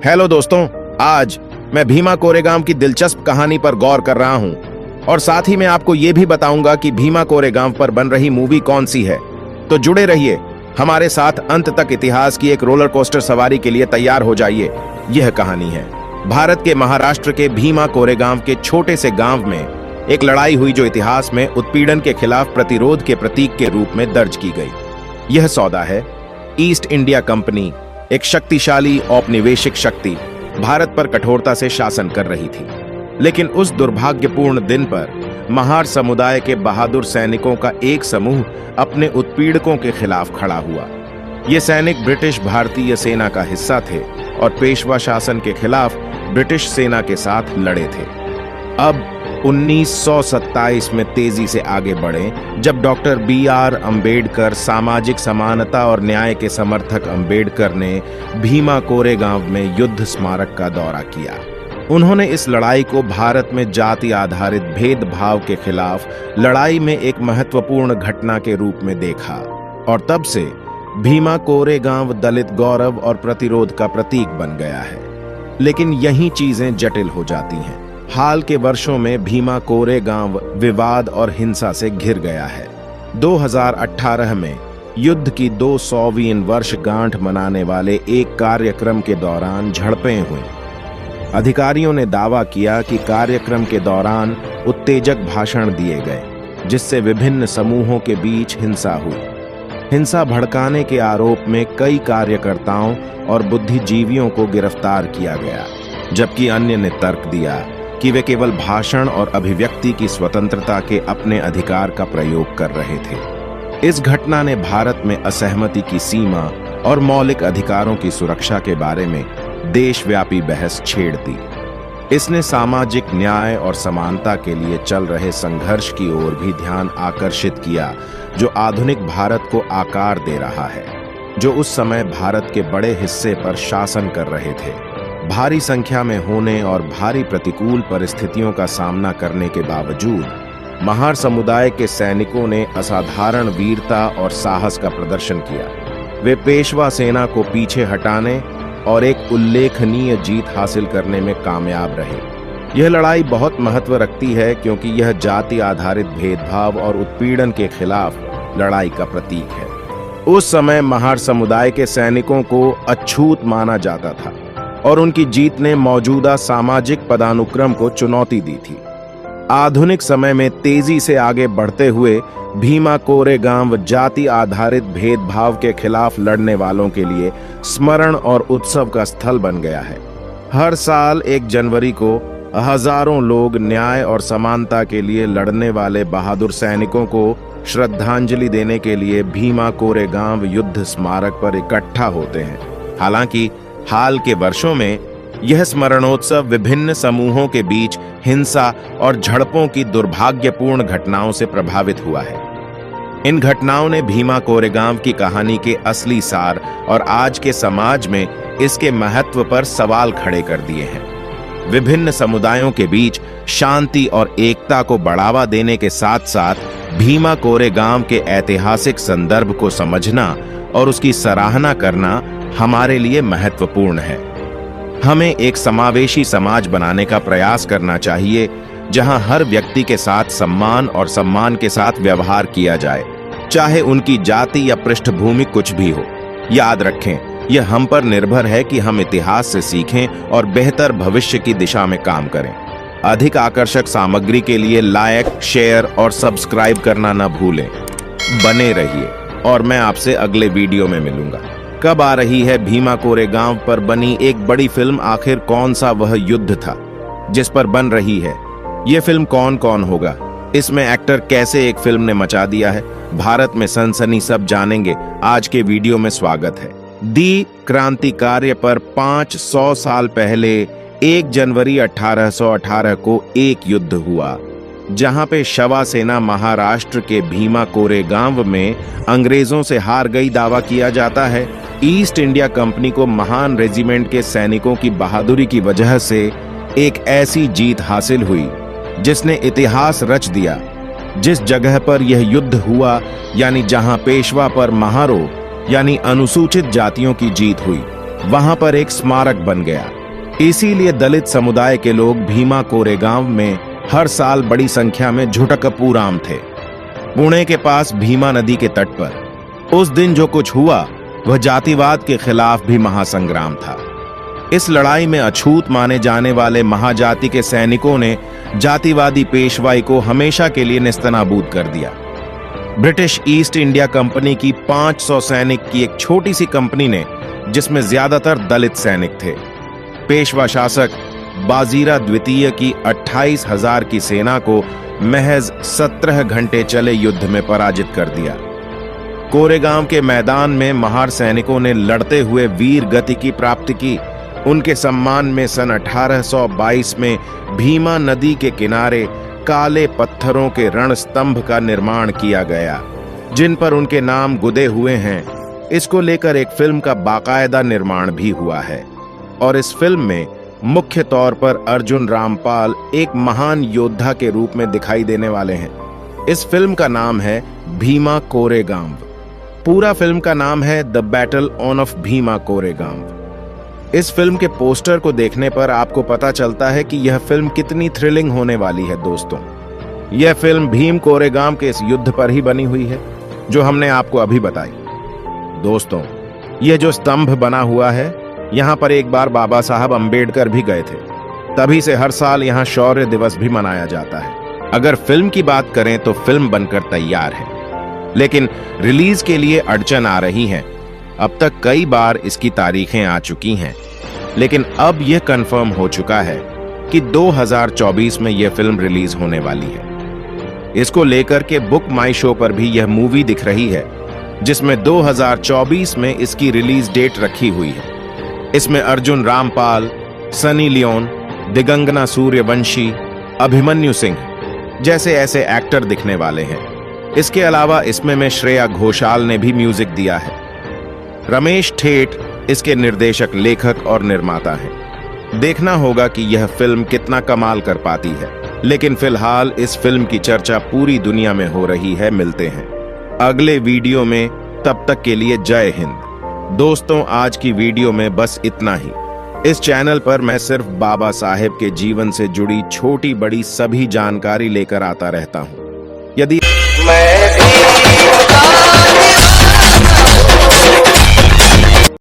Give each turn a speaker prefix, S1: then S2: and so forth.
S1: Hello दोस्तों, आज मैं भीमा कोरेगांव की दिलचस्प कहानी पर गौर कर रहा हूं और साथ ही मैं आपको यह भी बताऊंगा कि भीमा कोरेगांव पर बन रही मूवी कौन सी है। तो जुड़े रहिए हमारे साथ, अंत तक इतिहास की एक रोलर कोस्टर सवारी के लिए तैयार हो जाइए। यह कहानी है भारत के महाराष्ट्र के भीमा कोरेगांव के छोटे से गांव में एक लड़ाई हुई जो इतिहास में उत्पीड़न के खिलाफ प्रतिरोध के प्रतीक के रूप में दर्ज की गई। यह सौदा है ईस्ट इंडिया कंपनी, एक शक्तिशाली औपनिवेशिक शक्ति भारत पर कठोरता से शासन कर रही थी। लेकिन उस दुर्भाग्यपूर्ण दिन पर महार समुदाय के बहादुर सैनिकों का एक समूह अपने उत्पीड़कों के खिलाफ खड़ा हुआ। ये सैनिक ब्रिटिश भारतीय सेना का हिस्सा थे और पेशवा शासन के खिलाफ ब्रिटिश सेना के साथ लड़े थे। अब 1927 में तेजी से आगे बढ़े जब डॉक्टर B.R. अंबेडकर, सामाजिक समानता और न्याय के समर्थक अंबेडकर ने भीमा कोरेगांव में युद्ध स्मारक का दौरा किया। उन्होंने इस लड़ाई को भारत में जाति आधारित भेदभाव के खिलाफ लड़ाई में एक महत्वपूर्ण घटना के रूप में देखा और तब से भीमा कोरेगांव दलित गौरव और प्रतिरोध का प्रतीक बन गया है। लेकिन यही चीजें जटिल हो जाती हैं। हाल के वर्षों में भीमा कोरेगांव विवाद और हिंसा से घिर गया है। 2018 में युद्ध की 200वीं वर्षगांठ मनाने वाले एक कार्यक्रम के दौरान झड़पें हुई। अधिकारियों ने दावा किया कि कार्यक्रम के दौरान उत्तेजक भाषण दिए गए, जिससे विभिन्न समूहों के बीच हिंसा हुई। हिंसा भड़काने के आरोप में कई कार्यकर्ताओं और बुद्धिजीवियों को गिरफ्तार किया गया, जबकि अन्य ने तर्क दिया कि वे केवल भाषण और अभिव्यक्ति की स्वतंत्रता के अपने अधिकार का प्रयोग कर रहे थे। इस घटना ने भारत में असहमति की सीमा और मौलिक अधिकारों की सुरक्षा के बारे में देशव्यापी बहस छेड़ दी। इसने सामाजिक न्याय और समानता के लिए चल रहे संघर्ष की ओर भी ध्यान आकर्षित किया, जो आधुनिक भारत को आकार दे रहा है, जो उस समय भारत के बड़े हिस्से पर शासन कर रहे थे। भारी संख्या में होने और भारी प्रतिकूल परिस्थितियों का सामना करने के बावजूद महार समुदाय के सैनिकों ने असाधारण वीरता और साहस का प्रदर्शन किया। वे पेशवा सेना को पीछे हटाने और एक उल्लेखनीय जीत हासिल करने में कामयाब रहे। यह लड़ाई बहुत महत्व रखती है क्योंकि यह जाति आधारित भेदभाव और उत्पीड़न के खिलाफ लड़ाई का प्रतीक है। उस समय महार समुदाय के सैनिकों को अछूत माना जाता था और उनकी जीत ने मौजूदा सामाजिक पदानुक्रम को चुनौती दी थी। आधुनिक समय में तेजी से आगे बढ़ते हुए भीमा कोरेगांव जाति आधारित भेदभाव के खिलाफ लड़ने वालों के लिए स्मरण और उत्सव का स्थल बन गया है। हर साल 1 जनवरी को हजारों लोग न्याय और समानता के लिए लड़ने वाले बहादुर सैनिकों को श्रद्धांजलि देने के लिए भीमा कोरेगांव युद्ध स्मारक पर इकट्ठा होते हैं। हालांकि हाल के वर्षों में यह स्मरणोत्सव विभिन्न समूहों के बीच हिंसा और झड़पों की दुर्भाग्यपूर्ण घटनाओं से प्रभावित हुआ है। इन घटनाओं ने भीमा कोरेगांव की कहानी के असली सार और आज के समाज में इसके महत्व पर सवाल खड़े कर दिए हैं। विभिन्न समुदायों के बीच शांति और एकता को बढ़ावा देने के साथ साथ भीमा कोरेगांव के ऐतिहासिक संदर्भ को समझना और उसकी सराहना करना हमारे लिए महत्वपूर्ण है। हमें एक समावेशी समाज बनाने का प्रयास करना चाहिए, जहां हर व्यक्ति के साथ सम्मान और सम्मान के साथ व्यवहार किया जाए, चाहे उनकी जाति या पृष्ठभूमि कुछ भी हो। याद रखें, यह हम पर निर्भर है कि हम इतिहास से सीखें और बेहतर भविष्य की दिशा में काम करें। अधिक आकर्षक सामग्री के लिए लाइक, शेयर और सब्सक्राइब करना न भूलें। बने रहिए और मैं आपसे अगले वीडियो में मिलूंगा। कब आ रही है भीमा कोरेगांव पर बनी एक बड़ी फिल्म? आखिर कौन सा वह युद्ध था जिस पर बन रही है? यह फिल्म कौन कौन होगा? इसमें एक्टर कैसे एक फिल्म ने मचा दिया है? भारत में सनसनी, सब जानेंगे। आज के वीडियो में स्वागत है। दी क्रांतिकार्य पर 500 साल पहले 1 जनवरी 1818 को एक युद्ध हुआ, जहां पे शवा सेना महाराष्ट्र के भीमा कोरेगांव में अंग्रेजों से हार गई दावा किया जाता है। ईस्ट इंडिया कंपनी को महान रेजिमेंट के सैनिकों की बहादुरी की वजह से एक ऐसी जीत हासिल हुई जिसने इतिहास रच दिया। जिस जगह पर यह युद्ध हुआ, यानी जहां पेशवा पर महारों यानी अनुसूचित जातियों की जीत हुई, वहां पर एक स्मारक बन गया। इसीलिए दलित समुदाय के लोग भीमा कोरेगांव में हर साल बड़ी संख्या में झुटकपूराम थे। पुणे के पास भीमा नदी के तट पर उस दिन जो कुछ हुआ वह जातिवाद के खिलाफ भी महासंग्राम था। इस लड़ाई में अछूत माने जाने वाले महाजाति के सैनिकों ने जातिवादी पेशवाई को हमेशा के लिए नेस्तनाबूद कर दिया। ब्रिटिश ईस्ट इंडिया कंपनी की 500 सैनिक की एक छोटी सी कंपनी ने, जिसमें ज्यादातर दलित सैनिक थे, पेशवा शासक बाजीराव द्वितीय की 28,000 की सेना को महज 17 घंटे चले युद्ध में पराजित कर दिया। कोरेगांव के मैदान में महार सैनिकों ने लड़ते हुए वीर गति की प्राप्ति की। उनके सम्मान में सन 1822 में भीमा नदी के किनारे काले पत्थरों के रणस्तंभ का निर्माण किया गया, जिन पर उनके नाम गुदे हुए हैं। इसको लेकर एक फिल्म का बाकायदा निर्माण भी हुआ है और इस फिल्म में मुख्य तौर पर अर्जुन रामपाल एक महान योद्धा के रूप में दिखाई देने वाले हैं। इस फिल्म का नाम है भीमा कोरेगांव। पूरा फिल्म का नाम है the battle of Bhima Koregaon. इस फिल्म के पोस्टर को देखने पर आपको पता चलता है कि यह फिल्म कितनी थ्रिलिंग होने वाली है। दोस्तों, यह फिल्म भीम कोरेगांव के इस युद्ध पर ही बनी हुई है जो हमने आपको अभी बताई। दोस्तों, यह जो स्तंभ बना हुआ है, यहाँ पर एक बार बाबा साहब अंबेडकर भी गए थे। तभी से हर साल यहाँ शौर्य दिवस भी मनाया जाता है। अगर फिल्म की बात करें तो फिल्म बनकर तैयार है, लेकिन रिलीज के लिए अड़चन आ रही है। अब तक कई बार इसकी तारीखें आ चुकी हैं, लेकिन अब यह कंफर्म हो चुका है कि 2024 में यह फिल्म रिलीज होने वाली है। इसको लेकर के बुक माई शो पर भी यह मूवी दिख रही है, जिसमें 2024 में इसकी रिलीज डेट रखी हुई है। इसमें अर्जुन रामपाल, सनी लियोन, दिगंगना सूर्यवंशी, अभिमन्यु सिंह जैसे ऐसे एक्टर दिखने वाले हैं। इसके अलावा इसमें में श्रेया घोषाल ने भी म्यूजिक दिया है। रमेश ठेठ इसके निर्देशक, लेखक और निर्माता हैं। देखना होगा कि यह फिल्म कितना कमाल कर पाती है, लेकिन फिलहाल इस फिल्म की चर्चा पूरी दुनिया में हो रही है। मिलते हैं अगले वीडियो में, तब तक के लिए जय हिंद। दोस्तों, आज की वीडियो में बस इतना ही। इस चैनल पर मैं सिर्फ बाबा साहेब के जीवन से जुड़ी छोटी बड़ी सभी जानकारी लेकर आता रहता हूं। यदि